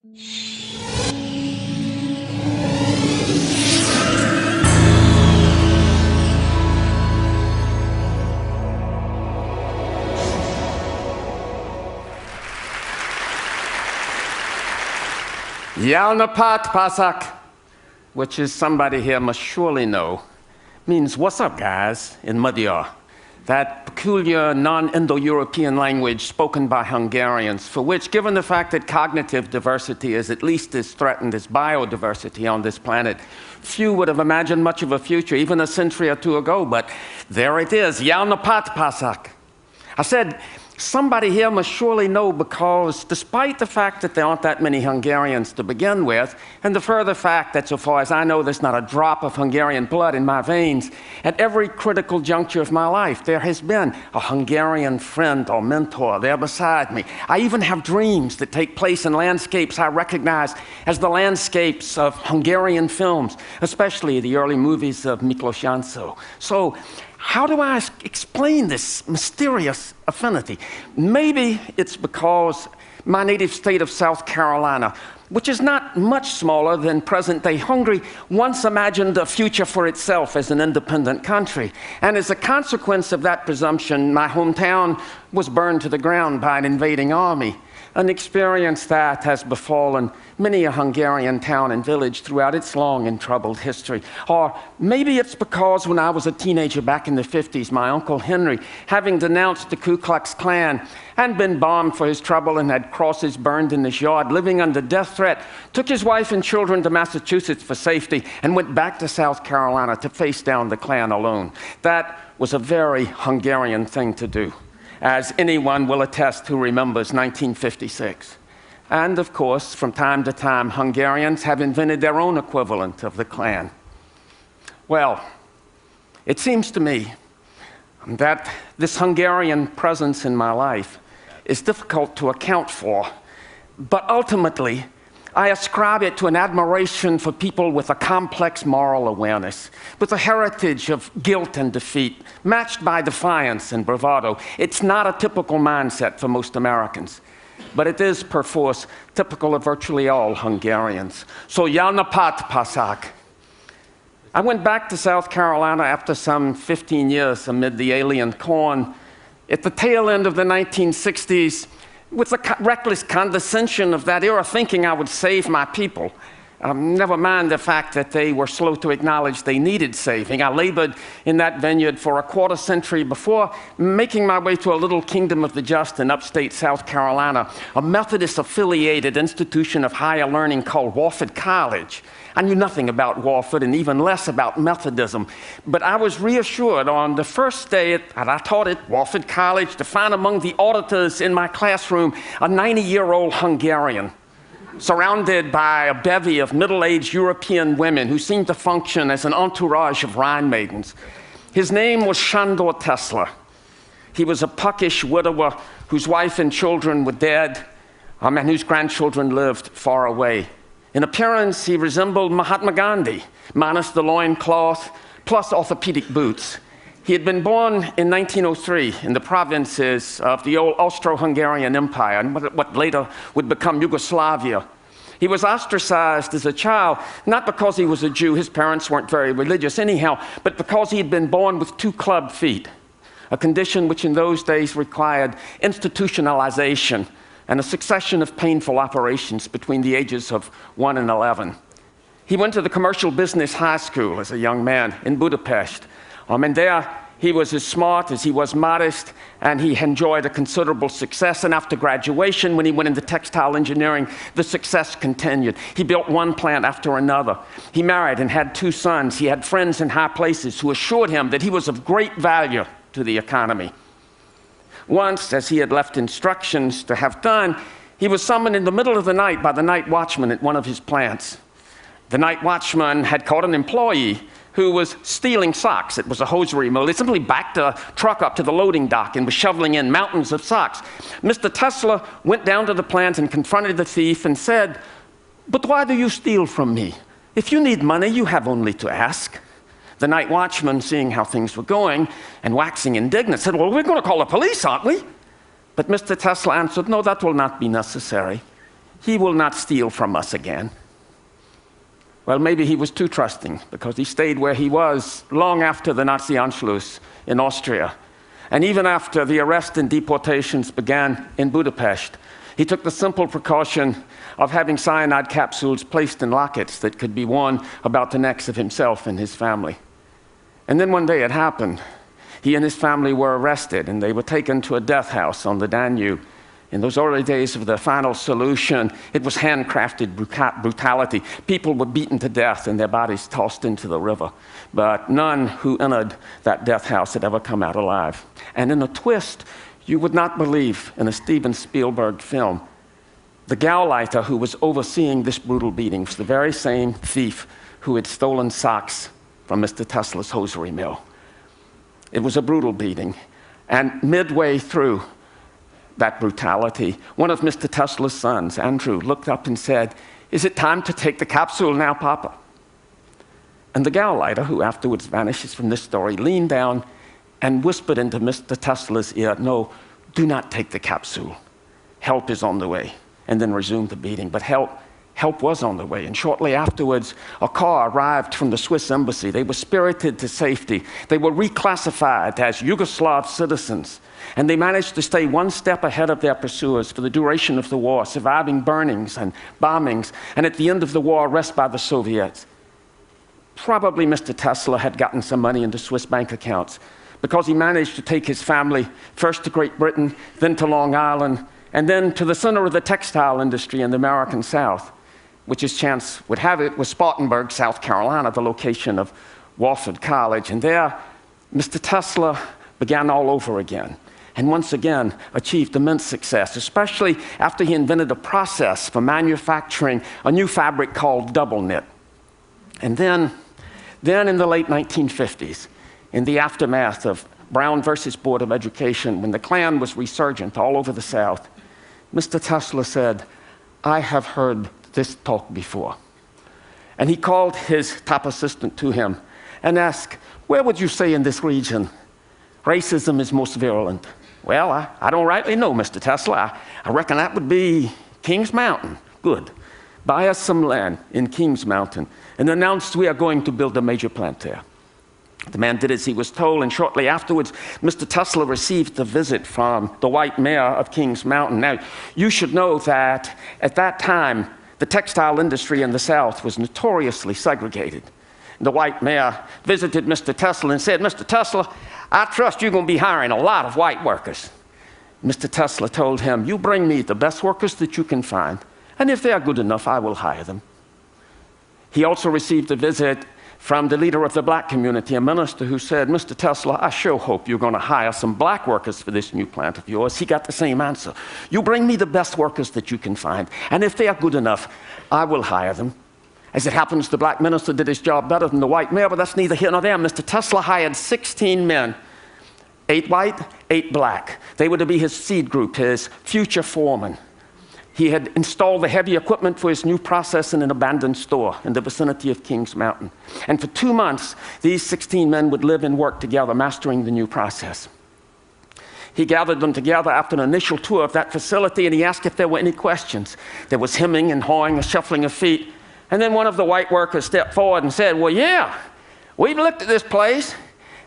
Yalnapat Pasak, which is somebody here must surely know, means "what's up, guys" in Magyar, that peculiar non-Indo-European language spoken by Hungarians, for which, given the fact that cognitive diversity is at least as threatened as biodiversity on this planet, few would have imagined much of a future, even a century or two ago, but there it is, Yalnapat Pasak. I said, somebody here must surely know, because despite the fact that there aren't that many Hungarians to begin with, and the further fact that so far as I know there's not a drop of Hungarian blood in my veins, at every critical juncture of my life there has been a Hungarian friend or mentor there beside me. I even have dreams that take place in landscapes I recognize as the landscapes of Hungarian films, especially the early movies of Miklos Janszó. So, how do I explain this mysterious affinity? Maybe it's because my native state of South Carolina, which is not much smaller than present-day Hungary, once imagined a future for itself as an independent country. And as a consequence of that presumption, my hometown was burned to the ground by an invading army, an experience that has befallen many a Hungarian town and village throughout its long and troubled history. Or maybe it's because when I was a teenager back in the 50s, my Uncle Henry, having denounced the Ku Klux Klan and been bombed for his trouble and had crosses burned in his yard, living under death threat, took his wife and children to Massachusetts for safety and went back to South Carolina to face down the Klan alone. That was a very Hungarian thing to do, as anyone will attest who remembers 1956. And of course, from time to time, Hungarians have invented their own equivalent of the Klan. Well, it seems to me that this Hungarian presence in my life is difficult to account for, but ultimately, I ascribe it to an admiration for people with a complex moral awareness, with a heritage of guilt and defeat, matched by defiance and bravado. It's not a typical mindset for most Americans, but it is, perforce, typical of virtually all Hungarians. So, Yalnapat Pasak. I went back to South Carolina after some 15 years amid the alien corn. At the tail end of the 1960s, with the reckless condescension of that era, thinking I would save my people. Never mind the fact that they were slow to acknowledge they needed saving. I labored in that vineyard for a quarter century before making my way to a little kingdom of the just in upstate South Carolina, a Methodist-affiliated institution of higher learning called Wofford College. I knew nothing about Wofford and even less about Methodism, but I was reassured on the first day that I taught at Wofford College to find among the auditors in my classroom a 90-year-old Hungarian, surrounded by a bevy of middle-aged European women who seemed to function as an entourage of Rhine maidens. His name was Sándor Tesla. He was a puckish widower whose wife and children were dead, and whose grandchildren lived far away. In appearance, he resembled Mahatma Gandhi, minus the loincloth, plus orthopedic boots. He had been born in 1903 in the provinces of the old Austro-Hungarian Empire, and what later would become Yugoslavia. He was ostracized as a child, not because he was a Jew, his parents weren't very religious anyhow, but because he had been born with 2 club feet, a condition which in those days required institutionalization and a succession of painful operations between the ages of 1 and 11. He went to the commercial business high school as a young man in Budapest. And there he was as smart as he was modest, and he enjoyed a considerable success. And after graduation, when he went into textile engineering, the success continued. He built one plant after another. He married and had 2 sons. He had friends in high places who assured him that he was of great value to the economy. Once, as he had left instructions to have done, he was summoned in the middle of the night by the night watchman at one of his plants. The night watchman had caught an employee who was stealing socks. It was a hosiery mill. They simply backed a truck up to the loading dock and was shoveling in mountains of socks. Mr. Tesla went down to the plant and confronted the thief and said, "But why do you steal from me? If you need money, you have only to ask." The night watchman, seeing how things were going and waxing indignant, said, "Well, we're going to call the police, aren't we?" But Mr. Tesla answered, "No, that will not be necessary. he will not steal from us again. Well, maybe he was too trusting, because he stayed where he was long after the Nazi Anschluss in Austria. And even after the arrest and deportations began in Budapest, he took the simple precaution of having cyanide capsules placed in lockets that could be worn about the necks of himself and his family. And then one day it happened. He and his family were arrested, and they were taken to a death house on the Danube. In those early days of the final solution, it was handcrafted brutality. People were beaten to death and their bodies tossed into the river. But none who entered that death house had ever come out alive. And in a twist you would not believe in a Steven Spielberg film, the Gauleiter who was overseeing this brutal beating was the very same thief who had stolen socks from Mr. Tesla's hosiery mill. It was a brutal beating. And midway through that brutality, one of Mr. Tesla's sons, Andrew, looked up and said, "Is it time to take the capsule now, Papa?" And the Gauleiter, who afterwards vanishes from this story, leaned down and whispered into Mr. Tesla's ear, "No, do not take the capsule. Help is on the way," and then resumed the beating. But help was on the way, and shortly afterwards, a car arrived from the Swiss embassy. They were spirited to safety. They were reclassified as Yugoslav citizens, and they managed to stay one step ahead of their pursuers for the duration of the war, surviving burnings and bombings, and at the end of the war, arrested by the Soviets. Probably Mr. Tesla had gotten some money into Swiss bank accounts, because he managed to take his family first to Great Britain, then to Long Island, and then to the center of the textile industry in the American South, which, as chance would have it, was Spartanburg, South Carolina, the location of Wofford College. And there, Mr. Tesla began all over again, and once again achieved immense success, especially after he invented a process for manufacturing a new fabric called double knit. And then in the late 1950s, in the aftermath of Brown versus Board of Education, when the Klan was resurgent all over the South, Mr. Tesla said, "I have heard this talk before." And he called his top assistant to him and asked, "Where would you say in this region racism is most virulent?" "Well, I don't rightly know, Mr. Tesla. I reckon that would be Kings Mountain." "Good. Buy us some land in Kings Mountain and announce we are going to build a major plant there." The man did as he was told, and shortly afterwards, Mr. Tesla received a visit from the white mayor of Kings Mountain. Now, you should know that at that time, the textile industry in the South was notoriously segregated. The white mayor visited Mr. Tesla and said, "Mr. Tesla, I trust you're going to be hiring a lot of white workers." Mr. Tesla told him, "You bring me the best workers that you can find, and if they are good enough, I will hire them." He also received a visit from the leader of the black community, a minister who said, "Mr. Tesla, I sure hope you're going to hire some black workers for this new plant of yours." He got the same answer. "You bring me the best workers that you can find, and if they are good enough, I will hire them." As it happens, the black minister did his job better than the white mayor, but that's neither here nor there. Mr. Tesla hired 16 men, 8 white, 8 black. They were to be his seed group, his future foremen. He had installed the heavy equipment for his new process in an abandoned store in the vicinity of Kings Mountain. And for 2 months, these 16 men would live and work together, mastering the new process. He gathered them together after an initial tour of that facility, and he asked if there were any questions. There was hemming and hawing, a shuffling of feet. And then one of the white workers stepped forward and said, "Well, yeah, we've looked at this place,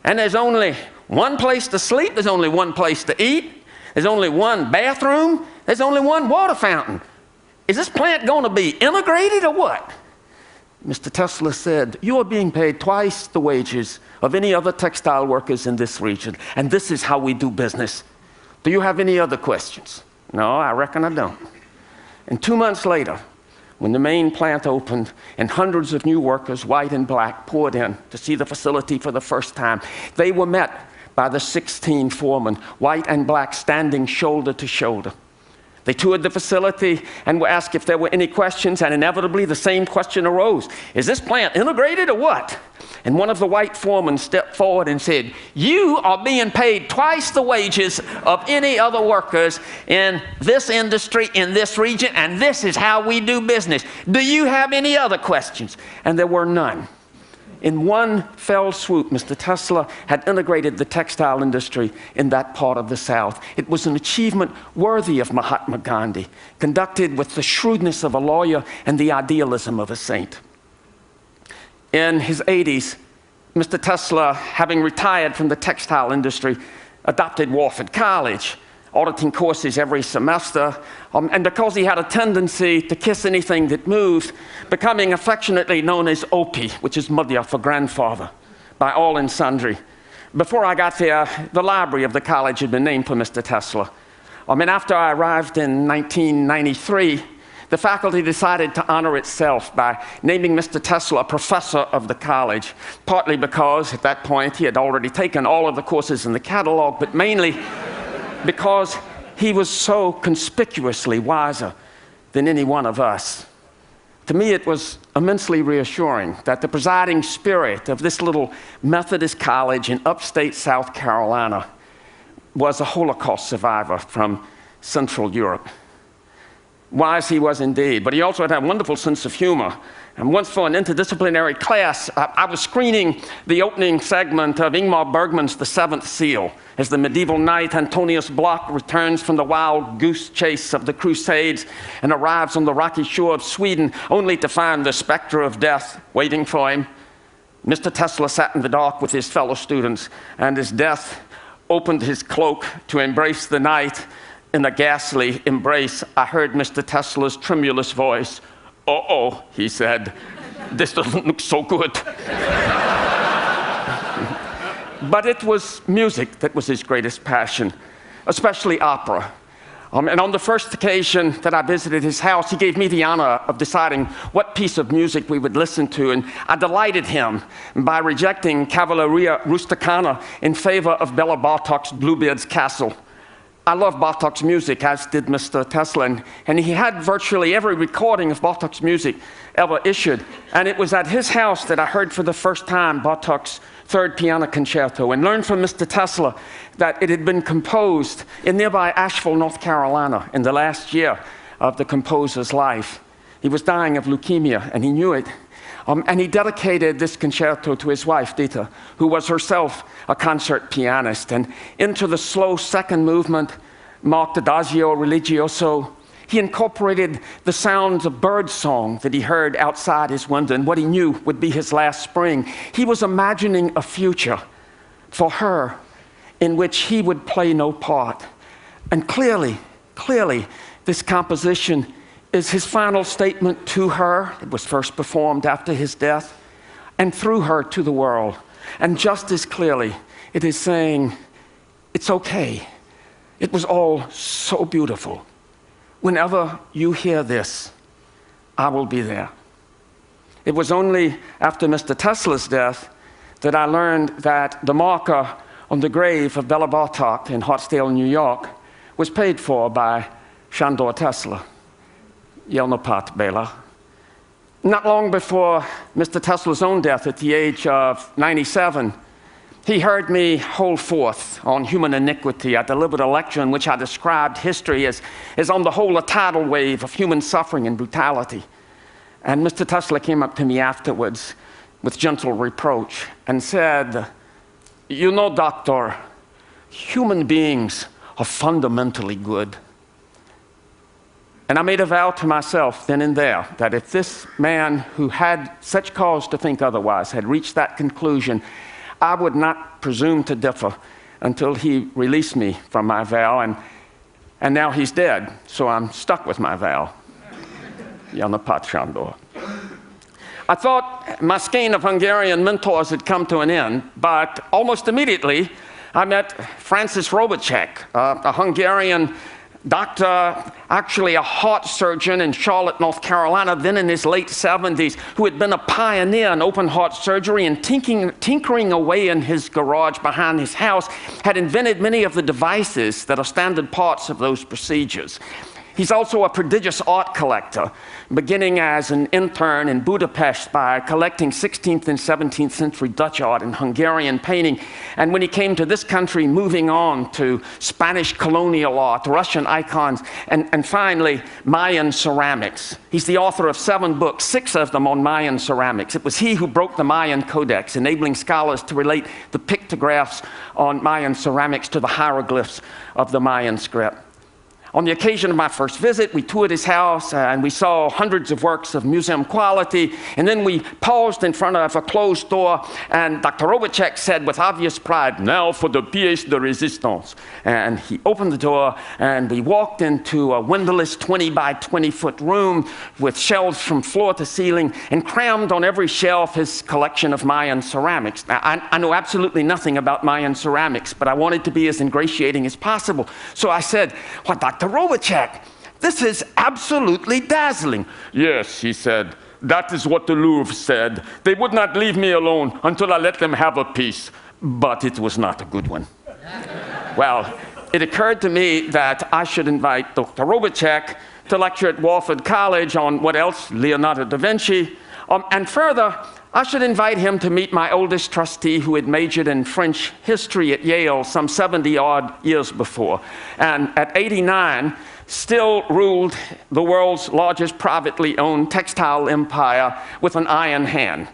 and there's only one place to sleep, there's only one place to eat, there's only one bathroom, there's only one water fountain. Is this plant going to be integrated or what?" Mr. Tesla said, "You are being paid twice the wages of any other textile workers in this region, and this is how we do business. Do you have any other questions?" "No, I reckon I don't." And 2 months later, when the main plant opened and hundreds of new workers, white and black, poured in to see the facility for the first time, they were met by the 16 foremen, white and black, standing shoulder to shoulder. They toured the facility and were asked if there were any questions, and inevitably the same question arose. "Is this plant integrated or what?" And one of the white foremen stepped forward and said, "You are being paid twice the wages of any other workers in this industry, in this region, and this is how we do business. Do you have any other questions?" And there were none. In one fell swoop, Mr. Tesla had integrated the textile industry in that part of the South. It was an achievement worthy of Mahatma Gandhi, conducted with the shrewdness of a lawyer and the idealism of a saint. In his 80s, Mr. Tesla, having retired from the textile industry, adopted Wofford College, auditing courses every semester, and because he had a tendency to kiss anything that moved, becoming affectionately known as Opie, which is Madhya for grandfather, by all and sundry. Before I got there, the library of the college had been named for Mr. Tesla. After I arrived in 1993, the faculty decided to honor itself by naming Mr. Tesla a professor of the college, partly because at that point he had already taken all of the courses in the catalog, but mainly because he was so conspicuously wiser than any one of us. To me, it was immensely reassuring that the presiding spirit of this little Methodist college in upstate South Carolina was a Holocaust survivor from Central Europe. Wise he was indeed, but he also had a wonderful sense of humor. And once for an interdisciplinary class, I was screening the opening segment of Ingmar Bergman's The Seventh Seal, as the medieval knight Antonius Block returns from the wild goose chase of the Crusades and arrives on the rocky shore of Sweden, only to find the specter of death waiting for him. Mr. Tesla sat in the dark with his fellow students, and as death opened his cloak to embrace the knight, in a ghastly embrace, I heard Mr. Tesla's tremulous voice. "Uh-oh," he said, "this doesn't look so good." But it was music that was his greatest passion, especially opera. And on the first occasion that I visited his house, he gave me the honor of deciding what piece of music we would listen to, and I delighted him by rejecting Cavalleria Rusticana in favor of Bela Bartok's Bluebeard's Castle. I love Bartok's music, as did Mr. Tesla, and he had virtually every recording of Bartok's music ever issued. And it was at his house that I heard for the first time Bartok's Third Piano Concerto, and learned from Mr. Tesla that it had been composed in nearby Asheville, North Carolina, in the last year of the composer's life. He was dying of leukemia, and he knew it. And he dedicated this concerto to his wife, Dita, who was herself a concert pianist. And into the slow second movement, marked Adagio Religioso, he incorporated the sounds of birdsong that he heard outside his window and what he knew would be his last spring. He was imagining a future for her in which he would play no part. And clearly, this composition is his final statement to her. It was first performed after his death, and through her to the world. And just as clearly, it is saying, it's okay. It was all so beautiful. Whenever you hear this, I will be there. It was only after Mr. Tesla's death that I learned that the marker on the grave of Bela Bartok in Hartsdale, New York, was paid for by Shandor Tesla. Yelnapat Bela. Not long before Mr. Tesla's own death at the age of 97, he heard me hold forth on human iniquity. I delivered a lecture in which I described history as on the whole a tidal wave of human suffering and brutality. And Mr. Tesla came up to me afterwards with gentle reproach and said, "You know, doctor, human beings are fundamentally good." And I made a vow to myself then and there that if this man who had such cause to think otherwise had reached that conclusion, I would not presume to differ until he released me from my vow. And now he's dead, so I'm stuck with my vow. Yanapat Shandor. I thought my skein of Hungarian mentors had come to an end, but almost immediately I met Francis Robacek, a Hungarian doctor, actually a heart surgeon in Charlotte, North Carolina, then in his late 70s, who had been a pioneer in open heart surgery and tinkering away in his garage behind his house, had invented many of the devices that are standard parts of those procedures. He's also a prodigious art collector, beginning as an intern in Budapest by collecting 16th and 17th century Dutch art and Hungarian painting. And when he came to this country, moving on to Spanish colonial art, Russian icons, and finally, Mayan ceramics. He's the author of 7 books, 6 of them on Mayan ceramics. It was he who broke the Mayan Codex, enabling scholars to relate the pictographs on Mayan ceramics to the hieroglyphs of the Mayan script. On the occasion of my first visit, we toured his house and we saw hundreds of works of museum quality. And then we paused in front of a closed door, and Dr. Robotchek said with obvious pride, "Now for the pièce de résistance." And he opened the door and we walked into a windowless 20 by 20 foot room with shelves from floor to ceiling, and crammed on every shelf his collection of Mayan ceramics. Now, I know absolutely nothing about Mayan ceramics, but I wanted to be as ingratiating as possible. So I said, "What, Dr. Robotchek, this is absolutely dazzling." "Yes," he said, "that is what the Louvre said. They would not leave me alone until I let them have a piece, but it was not a good one." Well, it occurred to me that I should invite Dr. Robotchek to lecture at Walford College on what else? Leonardo da Vinci. And further, I should invite him to meet my oldest trustee, who had majored in French history at Yale some 70-odd years before, and at 89 still ruled the world's largest privately owned textile empire with an iron hand.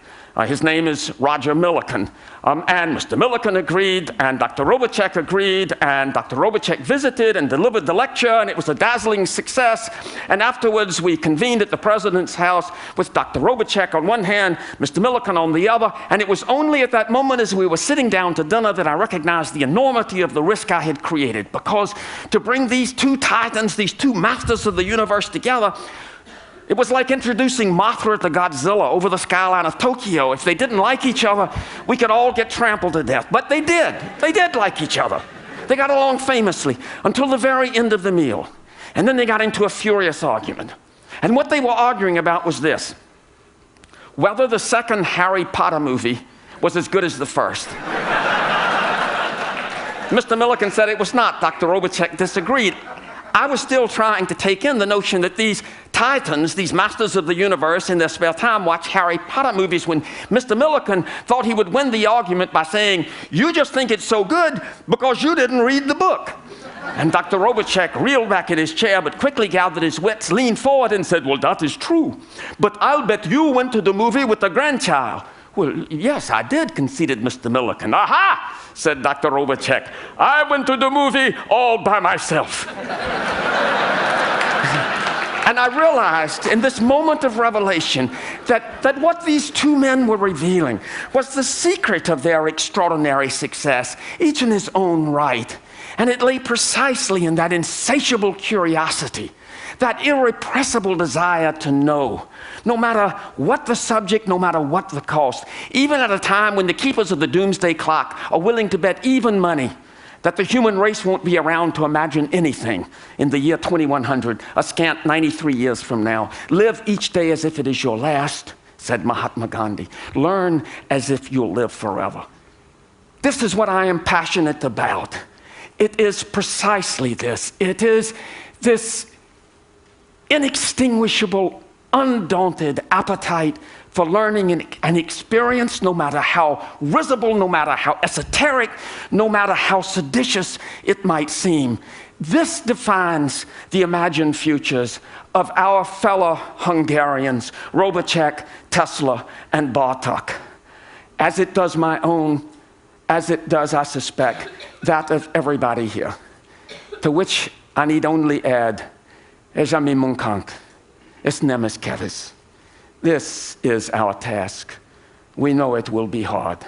His name is Roger Millikan. And Mr. Millikan agreed, and Dr. Robotchek agreed, and Dr. Robotchek visited and delivered the lecture, and it was a dazzling success. And afterwards, we convened at the president's house with Dr. Robotchek on one hand, Mr. Millikan on the other, and it was only at that moment as we were sitting down to dinner that I recognized the enormity of the risk I had created, because to bring these two titans, these two masters of the universe together, it was like introducing Mothra to Godzilla over the skyline of Tokyo. If they didn't like each other, we could all get trampled to death. But they did. They did like each other. They got along famously until the very end of the meal. And then they got into a furious argument. And what they were arguing about was this: whether the second Harry Potter movie was as good as the first. Mr. Millikan said it was not. Dr. Robotchek disagreed. I was still trying to take in the notion that these titans, these masters of the universe, in their spare time watch Harry Potter movies, when Mr. Millikan thought he would win the argument by saying, "You just think it's so good because you didn't read the book." And Dr. Robotchek reeled back in his chair, but quickly gathered his wits, leaned forward and said, "Well, that is true. But I'll bet you went to the movie with a grandchild." "Well, yes, I did," conceded Mr. Millikan. "Aha!" said Dr. Robotchek. "I went to the movie all by myself." And I realized in this moment of revelation that what these two men were revealing was the secret of their extraordinary success, each in his own right. And it lay precisely in that insatiable curiosity, that irrepressible desire to know, no matter what the subject, no matter what the cost, even at a time when the keepers of the doomsday clock are willing to bet even money that the human race won't be around to imagine anything in the year 2100, a scant 93 years from now. "Live each day as if it is your last," said Mahatma Gandhi. "Learn as if you'll live forever." This is what I am passionate about. It is precisely this. It is this inextinguishable, undaunted appetite for learning and experience, no matter how risible, no matter how esoteric, no matter how seditious it might seem. This defines the imagined futures of our fellow Hungarians, Robotchek, Tesla, and Bartók, as it does my own, as it does, I suspect, that of everybody here. To which I need only add, Ejami Munkank, es nemes kevis. This is our task. We know it will be hard.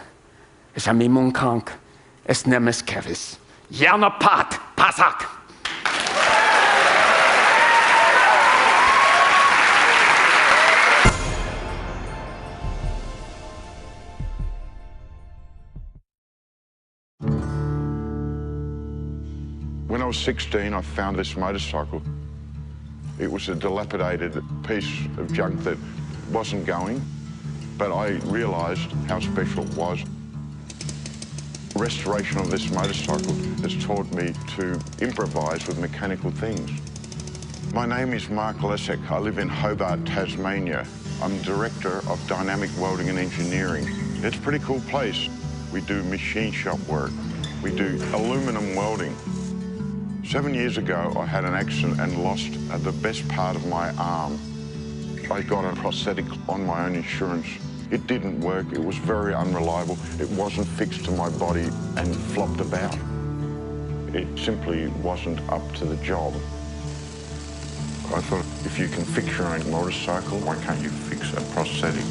Ejami Munkank, es nemes kevis. Yanapat pasak. When I was 16, I found this motorcycle. It was a dilapidated piece of junk that wasn't going, but I realized how special it was. Restoration of this motorcycle has taught me to improvise with mechanical things. My name is Mark Lesek. I live in Hobart, Tasmania. I'm Director of Dynamic Welding and Engineering. It's a pretty cool place. We do machine shop work. We do aluminum welding. 7 years ago, I had an accident and lost the best part of my arm. I got a prosthetic on my own insurance. It didn't work. It was very unreliable. It wasn't fixed to my body and flopped about. It simply wasn't up to the job. I thought, if you can fix your own motorcycle, why can't you fix a prosthetic?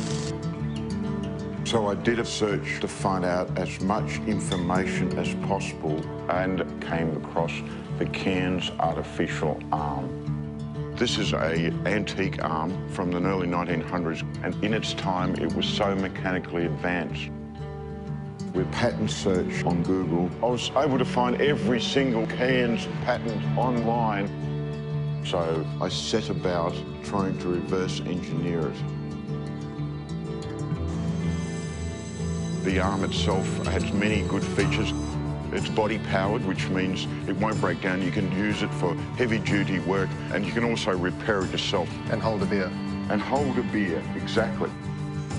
So I did a search to find out as much information as possible and came across the Cairns artificial arm. This is an antique arm from the early 1900s, and in its time, it was so mechanically advanced. With patent search on Google, I was able to find every single Cairns patent online. So I set about trying to reverse engineer it. The arm itself has many good features. It's body powered, which means it won't break down. You can use it for heavy duty work, and you can also repair it yourself. And hold a beer. And hold a beer, exactly.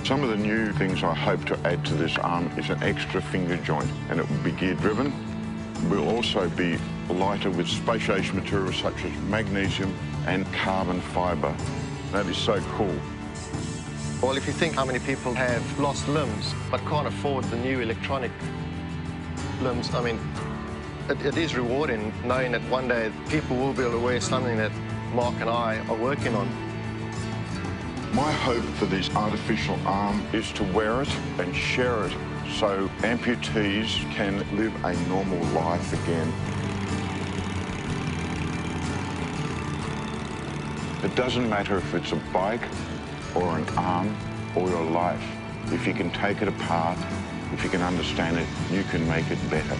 Some of the new things I hope to add to this arm is an extra finger joint, and it will be gear driven. Will also be lighter with space-age materials such as magnesium and carbon fibre. That is so cool. Well, if you think how many people have lost limbs but can't afford the new electronic limbs, I mean, it is rewarding knowing that one day people will be able to wear something that Mark and I are working on. My hope for this artificial arm is to wear it and share it so amputees can live a normal life again. It doesn't matter if it's a bike or an arm or your life. If you can take it apart, if you can understand it, you can make it better.